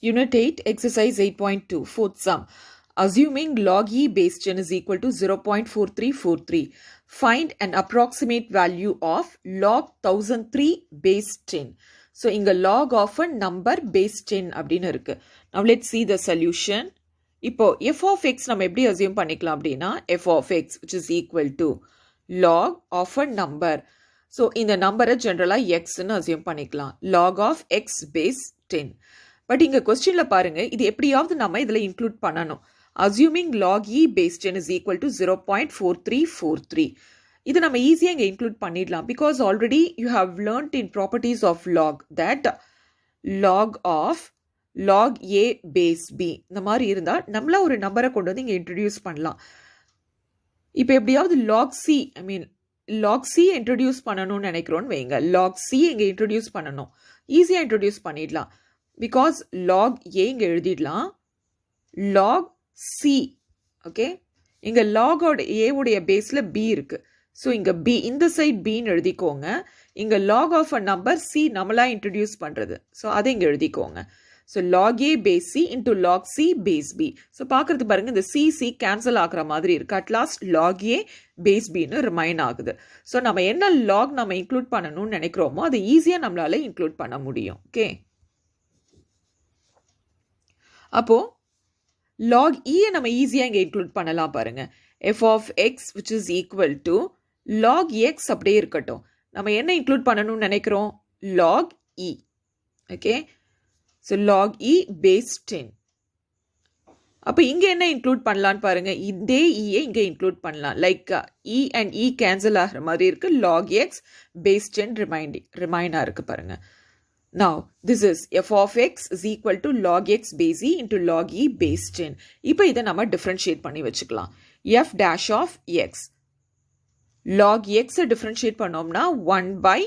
Unit 8, Exercise 8.2, fourth sum. Assuming log e base 10 is equal to 0.4343, find an approximate value of log 1003 base 10. So, inga log of a number base 10 அப்படினு இருக்கு. Now, let's see the solution. இப்போ f of x நம்ம எப்படி assume பண்ணிக்கலாம் அப்படினா f of x which is equal to log of a number. So, இந்த நம்பரை ஜெனரலா x ன்னு assume பண்ணிக்கலாம். Log of x base 10. But இங்க கொஸ்டின்ல பாருங்க இது எப்படியாவது நம்ம இதுல இன்க்ளூட் பண்ணணும். Assuming log e base 10 is equal to 0.4343. இது நம்ம ஈஸியா இங்க இன்க்ளூட் பண்ணிடலாம் because already you have learnt in properties of log that log of log a base b இந்த மாதிரி இருந்தா நம்மள ஒரு நம்பரை கொண்டு வந்து இங்க இன்ட்ரோடியூஸ் பண்ணலாம். இப்போ எப்படியாவது log c log c introduce பண்ணணும்னு நினைக்கிறோம்னு வைங்க. log c இங்க இன்ட்ரோடியூஸ் பண்ணணும். ஈஸியா இன்ட்ரோடியூஸ் பண்ணிடலாம். Because log a இங்க எழுதிடலாம் log c ஓகே இங்க log a உடைய பேஸ்ல b இருக்கு ஸோ இங்க b இந்த சைட் b ன்னு எழுதிக்கோங்க இங்க log of a number c நம்மளா இன்ட்ரோடியூஸ் பண்றது ஸோ அதை இங்க எழுதிக்கோங்க so log a base c into log c base b so பார்க்கறது பாருங்க இந்த c கேன்சல் ஆகுற மாதிரி இருக்கு at last log a base b ன்னு ரிமைன் ஆகுது ஸோ நம்ம என்ன log நம்ம இன்க்ளூட் பண்ணணும்னு நினைக்கிறோமோ அதை ஈஸியா நம்மளால இன்க்ளூட் பண்ண முடியும் ஓகே அப்போ log e நம்ம ஈஸியா இங்க இன்க்ளூட் பண்ணலாம் பாருங்க f of x which is equal to log x அப்படியே இருக்கட்டும் நம்ம என்ன இன்க்ளூட் பண்ணணும்னு நினைக்கிறோம் log e okay so log e base 10 அப்ப இங்க என்ன இன்க்ளூட் பண்ணலாம்னு பாருங்க இதே e இங்க இன்க்ளூட் பண்ணலாம் like e and e cancel ஆகிற மாதிரி இருக்கு log x base 10 ரிமைனா இருக்கு பாருங்க Now, this is f of x is equal to log x base e into log e base 10. இப்போ இதை நம்ம differentiate பண்ணி வச்சுக்கலாம். f dash of x. log x differentiate பண்ணோம்னா 1 by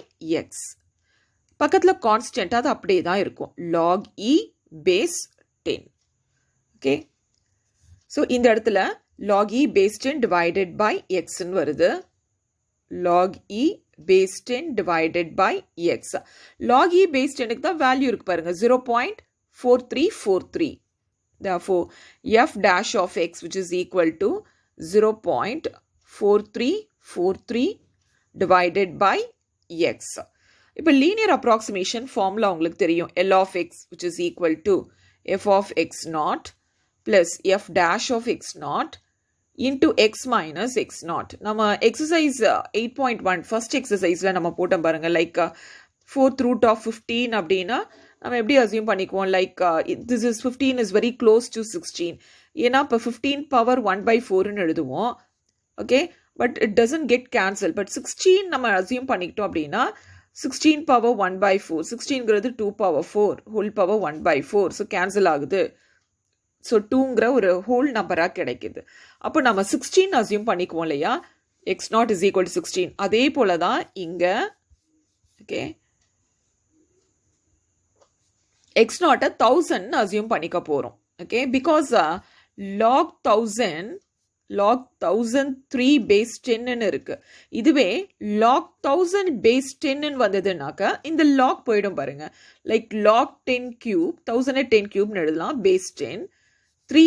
x. பக்கத்துல constant அது அப்படியே தான் இருக்கும். log e base 10. Okay. So, இந்த இடத்துல log e base 10 divided by x ன்னு வருது. log e base 10 divided by x. log e base 10 க்கு தான் வேல்யூ இருக்கு பாருங்க 0.4343. Therefore, f dash of x which is equal to 0.4343 divided by x. இப்போ linear approximation formula உங்களுக்கு தெரியும் L of x which is equal to f of x naught plus f dash of x naught into x minus x naught. நம்ம exercise 8.1 first exerciseல நம்ம போட்டோம் பாருங்க like 4th root of 15 அப்படின்னா நம்ம எப்படி assume பண்ணிக்குவோம் like this is 15 is very close to 16 ஏன்னா இப்போ 15 power 1 by 4 ன்னு எழுதுவோம் okay but it doesn't get cancelled but 16 நம்ம assume பண்ணிக்கிட்டோம் அப்படின்னா 16 power 1 by 4 16ங்கிறது 2 power 4 whole power 1 by 4 so cancel ஆகுது ஸோ 2ங்கிற ஒரு ஹோல் நம்பராக கிடைக்குது அப்போ நம்ம 16 அசியூம் பண்ணிக்குவோம் இல்லையா X not is equal to 16 அதே போல தான் இங்கே ஓகே எக்ஸ் நாட்டை 1000 அசியூம் பண்ணிக்க போகிறோம் ஓகே பிகாஸ் log 1003 பேஸ் 10ன்னு இருக்கு இதுவே log 1000 பேஸ் 10ன்னு வந்ததுனாக்கா இந்த log போயிடும் பாருங்க லைக் log 10 கியூப் 1010 கியூப்னு எழுதலாம் பேஸ் 10 3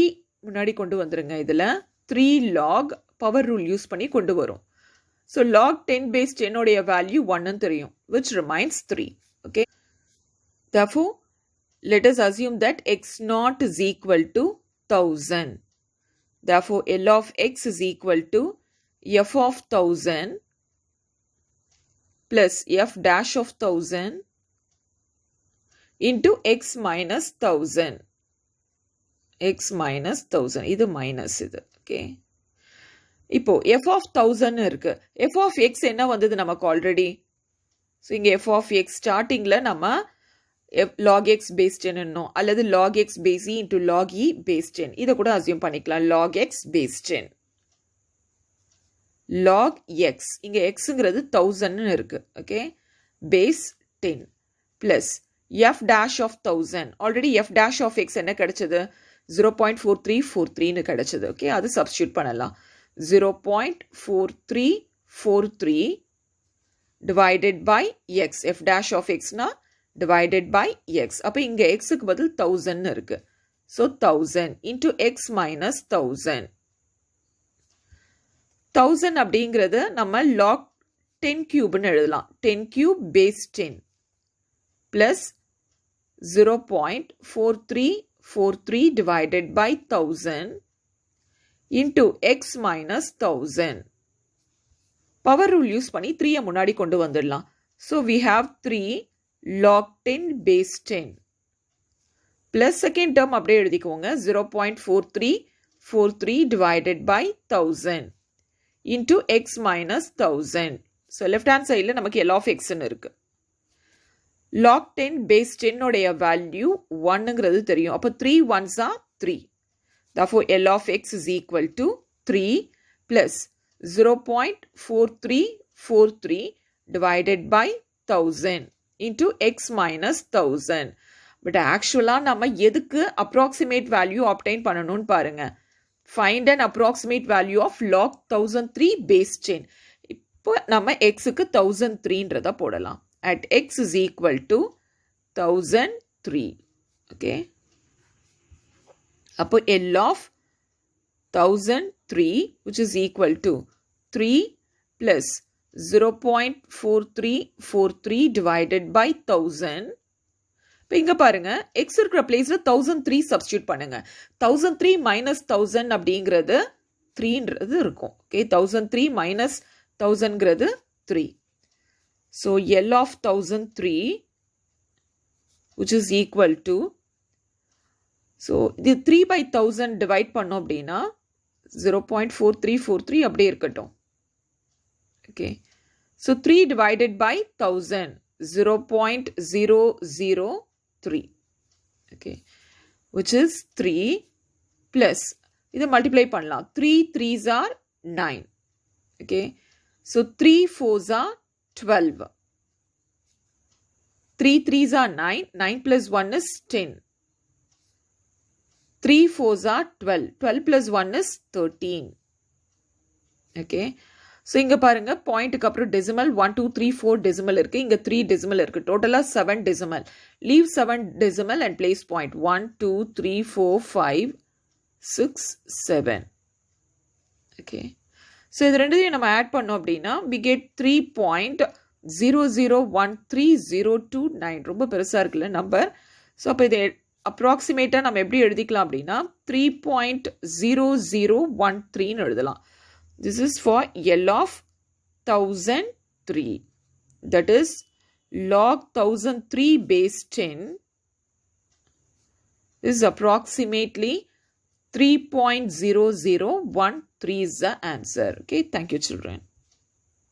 முன்னாடி கொண்டு வந்துருங்க இதுல 3 log பவர் ரூல் யூஸ் பண்ணி கொண்டு வரும் so log 10 base 10 உடைய வேல்யூ 1 ன்னு தெரியும் which remains 3 okay therefore let us assume that x naught is equal to 1000 therefore L of x is equal to f of 1000 plus f dash of 1000 into x minus 1000 x minus 1000 இது minus இது okay இப்போ f of 1000 இருக்கு f of x என்ன வந்தது நமக்கு already so இங்கே f of x ஸ்டார்டிங்ல நம்ம log x base 10 என்னும் அல்லது log x base e into log e base 10 இதை கூட அசியூம் பண்ணிக்கலாம் log x base 10 log x இங்கே xங்கிறது 1000 இருக்கு okay base 10 plus f dash of 1000 already f dash of x என்ன கிடைச்சது 0.4343 கிடைச்சது ஓகே அது சப்ஸ்டிட்யூட் பண்ணலாம் 0.4343 divided by x f dash of x னா divided by x. அப்போ இங்க xக்கு பதில் 1000 இருக்கு. So 1000 into x minus 1000. 1000 அப்படிங்கிறது நம்ம log 10 cubeன்னு எழுதலாம். 10 cube base 10 plus 0.4343 divided by 1000 into x minus 1000. Power rule use பண்ணி 3 முன்னாடி கொண்டு வந்துடலாம். So we have 3 log 10 base 10 plus second term அப்படியே எழுதிக்கோங்க 0.4343 divided by 1000 into x minus 1000. So left hand side நமக்கு L of x இருக்கு. log 10 base 10 உடைய value 1ங்கிறது தெரியும். அப்போ 3 ones are 3. Therefore L of x is equal to 3 plus 0.4343 divided by 1000 into x minus 1000. But actually நம்ம எதுக்கு approximate value obtain பண்ணணும்னு பாருங்க. Find an approximate value of log 1003 base 10. இப்போ நம்ம xக்கு 1003ன்றத போடலாம். At x is equal to 1003. Okay. அப்போ L of 1003 which is equal to 3 plus 0.4343 divided by 1000. இப்போ இங்க பாருங்க x இருக்கிற பிளேஸ்ல 1003 சப்ஸ்டிட்யூட் பண்ணுங்க. 1003 minus 1000 அப்படிங்கிறது 3ன்றது இருக்கும். Okay 1003 minus 1000ங்கிறது 3. So L of 1003 which is equal to, so இது 3 by 1000 divide பண்ணோம் அப்படின்னா 0.4343 அப்படியே இருக்கட்டும். Okay. So 3 divided by 1000, 0.003. Okay. Which is 3 plus, இதை multiply பண்ணலாம். 3 3s are 9. Okay. So 3 4s are 12. 3 3s are 9. 9 plus 1 is 10. 3 4s are 12. 12 plus 1 is 13. Okay. So இங்க பாருங்க பாயிண்ட்க்கு அப்புறம் decimal 1 2 3 4 decimal இருக்கு. இங்க 3 decimal இருக்கு. டோட்டலா 7 decimal. Leave 7 decimal and place point. 1 2 3 4 5 6 7. Okay. So இது ரெண்டையும் நம்ம ஆட் பண்ணோம் அப்படின்னா we get 3.0013029. ரொம்ப பெருசா இருக்குல்ல நம்பர். ஸோ அப்போ இது அப்ராக்சிமேட்டாக நம்ம எப்படி எழுதிக்கலாம் அப்படின்னா 3.0013 எழுதலாம். This is for L of 1003. That is log 1003 base 10 is approximately 3.0013 is the answer. Okay, thank you children.